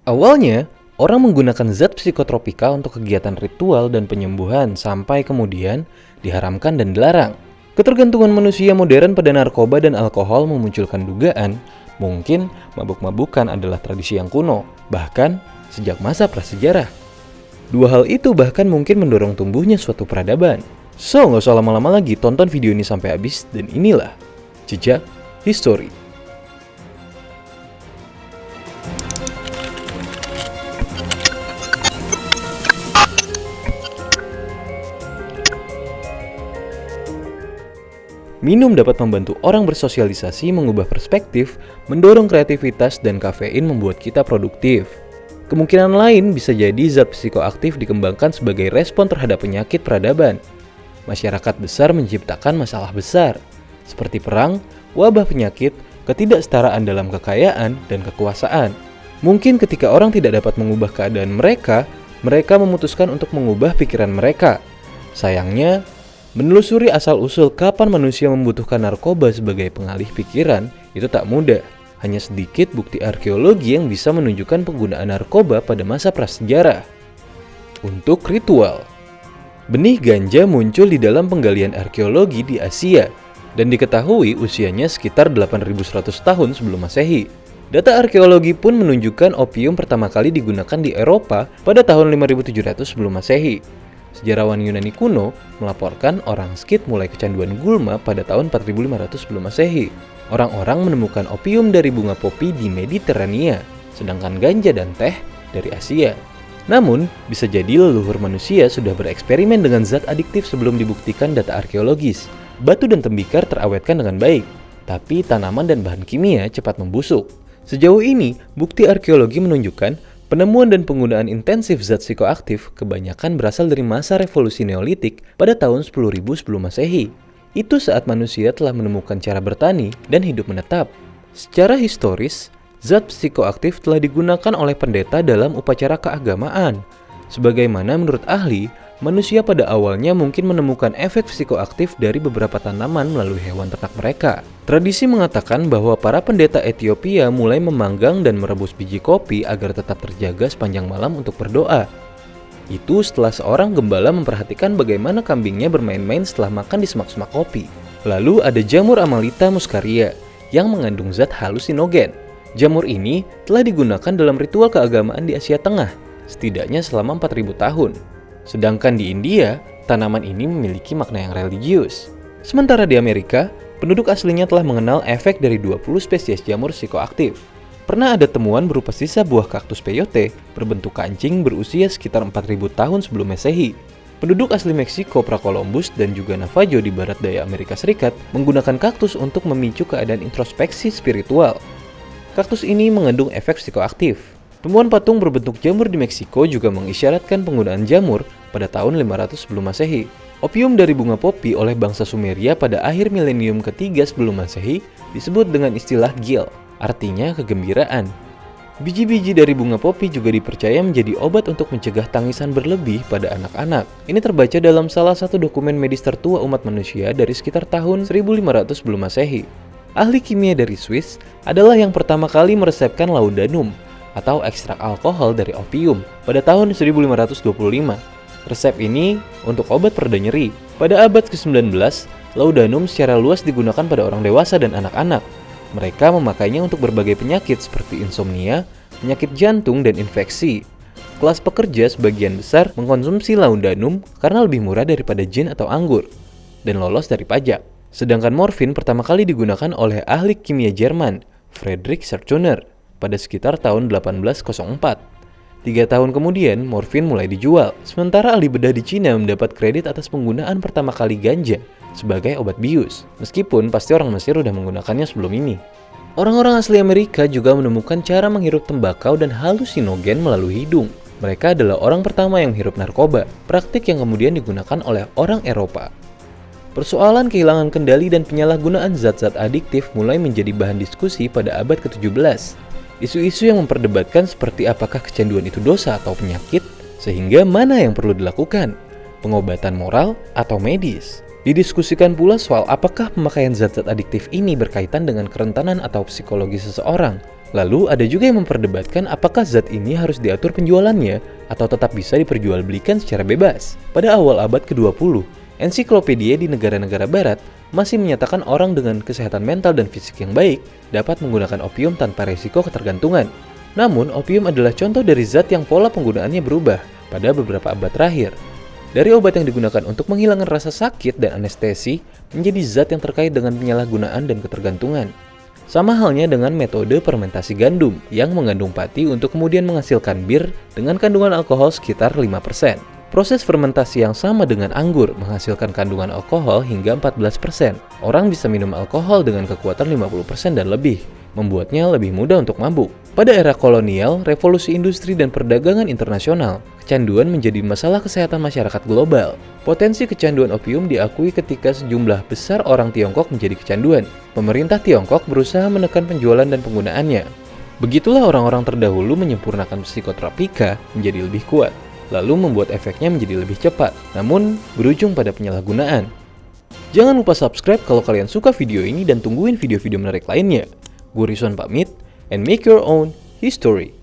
Awalnya, orang menggunakan zat psikotropika untuk kegiatan ritual dan penyembuhan sampai kemudian diharamkan dan dilarang. Ketergantungan manusia modern pada narkoba dan alkohol memunculkan dugaan mungkin mabuk-mabukan adalah tradisi yang kuno, bahkan sejak masa prasejarah. Dua hal itu bahkan mungkin mendorong tumbuhnya suatu peradaban. So, nggak usah lama-lama lagi, tonton video ini sampai habis dan inilah Jejak Histori. Minum dapat membantu orang bersosialisasi, mengubah perspektif, mendorong kreativitas, dan kafein membuat kita produktif. Kemungkinan lain bisa jadi zat psikoaktif dikembangkan sebagai respon terhadap penyakit peradaban. Masyarakat besar menciptakan masalah besar, seperti perang, wabah penyakit, ketidaksetaraan dalam kekayaan, dan kekuasaan. Mungkin ketika orang tidak dapat mengubah keadaan mereka memutuskan untuk mengubah pikiran mereka. Sayangnya, menelusuri asal-usul kapan manusia membutuhkan narkoba sebagai pengalih pikiran itu tak mudah. Hanya sedikit bukti arkeologi yang bisa menunjukkan penggunaan narkoba pada masa prasejarah. Untuk ritual, benih ganja muncul di dalam penggalian arkeologi di Asia dan diketahui usianya sekitar 8100 tahun sebelum Masehi. Data arkeologi pun menunjukkan opium pertama kali digunakan di Eropa pada tahun 5700 sebelum Masehi. Sejarawan Yunani kuno melaporkan orang Skit mulai kecanduan gulma pada tahun 4500 sebelum Masehi. Orang-orang menemukan opium dari bunga popi di Mediterania, sedangkan ganja dan teh dari Asia. Namun, bisa jadi leluhur manusia sudah bereksperimen dengan zat adiktif sebelum dibuktikan data arkeologis. Batu dan tembikar terawetkan dengan baik, tapi tanaman dan bahan kimia cepat membusuk. Sejauh ini, bukti arkeologi menunjukkan penemuan dan penggunaan intensif zat psikoaktif kebanyakan berasal dari masa revolusi Neolitik pada tahun 10.000 sebelum Masehi. Itu saat manusia telah menemukan cara bertani dan hidup menetap. Secara historis, zat psikoaktif telah digunakan oleh pendeta dalam upacara keagamaan. Sebagaimana menurut ahli, manusia pada awalnya mungkin menemukan efek psikoaktif dari beberapa tanaman melalui hewan ternak mereka. Tradisi mengatakan bahwa para pendeta Ethiopia mulai memanggang dan merebus biji kopi agar tetap terjaga sepanjang malam untuk berdoa. Itu setelah seorang gembala memperhatikan bagaimana kambingnya bermain-main setelah makan di semak-semak kopi. Lalu ada jamur Amalita muscaria yang mengandung zat halusinogen. Jamur ini telah digunakan dalam ritual keagamaan di Asia Tengah, setidaknya selama 4000 tahun. Sedangkan di India, tanaman ini memiliki makna yang religius. Sementara di Amerika, penduduk aslinya telah mengenal efek dari 20 spesies jamur psikoaktif. Pernah ada temuan berupa sisa buah kaktus peyote berbentuk kancing berusia sekitar 4000 tahun sebelum Masehi. Penduduk asli Meksiko pra-Columbus dan juga Navajo di barat daya Amerika Serikat menggunakan kaktus untuk memicu keadaan introspeksi spiritual. Kaktus ini mengandung efek psikoaktif. Temuan patung berbentuk jamur di Meksiko juga mengisyaratkan penggunaan jamur pada tahun 500 sebelum Masehi. Opium dari bunga popi oleh bangsa Sumeria pada akhir milenium ketiga sebelum Masehi disebut dengan istilah gil, artinya kegembiraan. Biji-biji dari bunga popi juga dipercaya menjadi obat untuk mencegah tangisan berlebih pada anak-anak. Ini terbaca dalam salah satu dokumen medis tertua umat manusia dari sekitar tahun 1500 sebelum Masehi. Ahli kimia dari Swiss adalah yang pertama kali meresepkan laudanum atau ekstrak alkohol dari opium pada tahun 1525. Resep ini untuk obat pereda nyeri. Pada abad ke-19, laudanum secara luas digunakan pada orang dewasa dan anak-anak. Mereka memakainya untuk berbagai penyakit seperti insomnia, penyakit jantung, dan infeksi. Kelas pekerja sebagian besar mengkonsumsi laudanum karena lebih murah daripada gin atau anggur, dan lolos dari pajak. Sedangkan morfin pertama kali digunakan oleh ahli kimia Jerman, Friedrich Schörner, pada sekitar tahun 1804. 3 tahun kemudian, morfin mulai dijual, sementara ahli bedah di Cina mendapat kredit atas penggunaan pertama kali ganja sebagai obat bius, meskipun pasti orang Mesir udah menggunakannya sebelum ini. Orang-orang asli Amerika juga menemukan cara menghirup tembakau dan halusinogen melalui hidung. Mereka adalah orang pertama yang menghirup narkoba, praktik yang kemudian digunakan oleh orang Eropa. Persoalan kehilangan kendali dan penyalahgunaan zat-zat adiktif mulai menjadi bahan diskusi pada abad ke-17. Isu-isu yang memperdebatkan seperti apakah kecanduan itu dosa atau penyakit, sehingga mana yang perlu dilakukan, pengobatan moral atau medis. Didiskusikan pula soal apakah pemakaian zat-zat adiktif ini berkaitan dengan kerentanan atau psikologi seseorang. Lalu ada juga yang memperdebatkan apakah zat ini harus diatur penjualannya atau tetap bisa diperjualbelikan secara bebas. Pada awal abad ke-20, ensiklopedia di negara-negara barat masih menyatakan orang dengan kesehatan mental dan fisik yang baik dapat menggunakan opium tanpa resiko ketergantungan. Namun, opium adalah contoh dari zat yang pola penggunaannya berubah pada beberapa abad terakhir. Dari obat yang digunakan untuk menghilangkan rasa sakit dan anestesi menjadi zat yang terkait dengan penyalahgunaan dan ketergantungan. Sama halnya dengan metode fermentasi gandum yang mengandung pati untuk kemudian menghasilkan bir dengan kandungan alkohol sekitar 5%. Proses fermentasi yang sama dengan anggur menghasilkan kandungan alkohol hingga 14%. Orang bisa minum alkohol dengan kekuatan 50% dan lebih, membuatnya lebih mudah untuk mabuk. Pada era kolonial, revolusi industri dan perdagangan internasional, kecanduan menjadi masalah kesehatan masyarakat global. Potensi kecanduan opium diakui ketika sejumlah besar orang Tiongkok menjadi kecanduan. Pemerintah Tiongkok berusaha menekan penjualan dan penggunaannya. Begitulah orang-orang terdahulu menyempurnakan psikotropika menjadi lebih kuat, lalu membuat efeknya menjadi lebih cepat, namun berujung pada penyalahgunaan. Jangan lupa subscribe kalau kalian suka video ini dan tungguin video-video menarik lainnya. Gue Rizwan pamit, and make your own history.